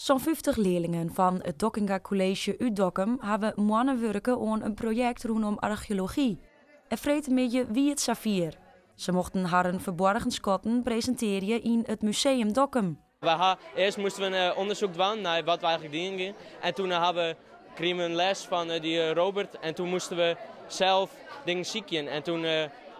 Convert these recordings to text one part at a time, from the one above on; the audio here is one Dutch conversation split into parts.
Zo'n 50 leerlingen van het Dokkinga College uit Dokkum hebben mannen werken aan een project rondom archeologie. En vreten met je wie het Safir. Ze mochten haar verborgen schatten presenteren in het museum Dokkum. Eerst moesten we een onderzoek doen naar wat we eigenlijk dingen gingen. En toen kregen we een les van die Robert en toen moesten we zelf dingen zieken. En toen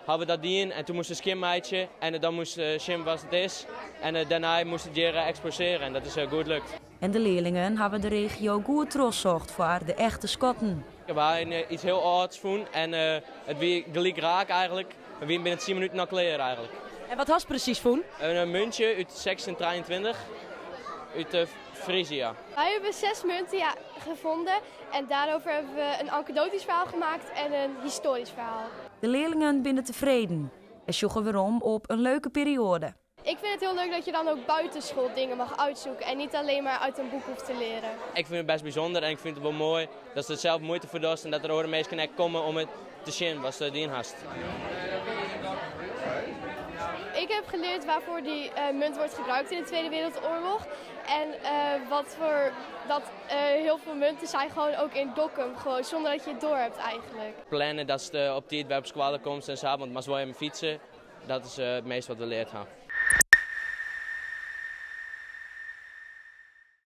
hadden we dat dien en toen moesten we schimmeitje en dan moest schim wat het is. En daarna moesten we het exposeren en dat is goed lukt. En de leerlingen hebben de regio goed trots zocht voor de echte schatten. We hadden iets heel ouds vonden en het weer gelijk raak eigenlijk. We zijn binnen 10 minuten nog kleren eigenlijk. En wat was precies voen? Een muntje uit 1623 uit Frisia. Wij hebben 6 munten gevonden en daarover hebben we een anekdotisch verhaal gemaakt en een historisch verhaal. De leerlingen binnen tevreden en zoeken weer om op een leuke periode. Ik vind het heel leuk dat je dan ook buitenschool dingen mag uitzoeken en niet alleen maar uit een boek hoeft te leren. Ik vind het best bijzonder en ik vind het wel mooi dat ze er zelf moeite voor doen en dat er ook mensen kunnen komen om het te zien wat ze erin hast. Ik heb geleerd waarvoor die munt wordt gebruikt in de Tweede Wereldoorlog. En dat heel veel munten zijn gewoon ook in Dokkum, gewoon zonder dat je het door hebt eigenlijk. Plannen dat ze op die op school komt en s'avonds maar zo even fietsen, dat is het meest wat we leerd hebben.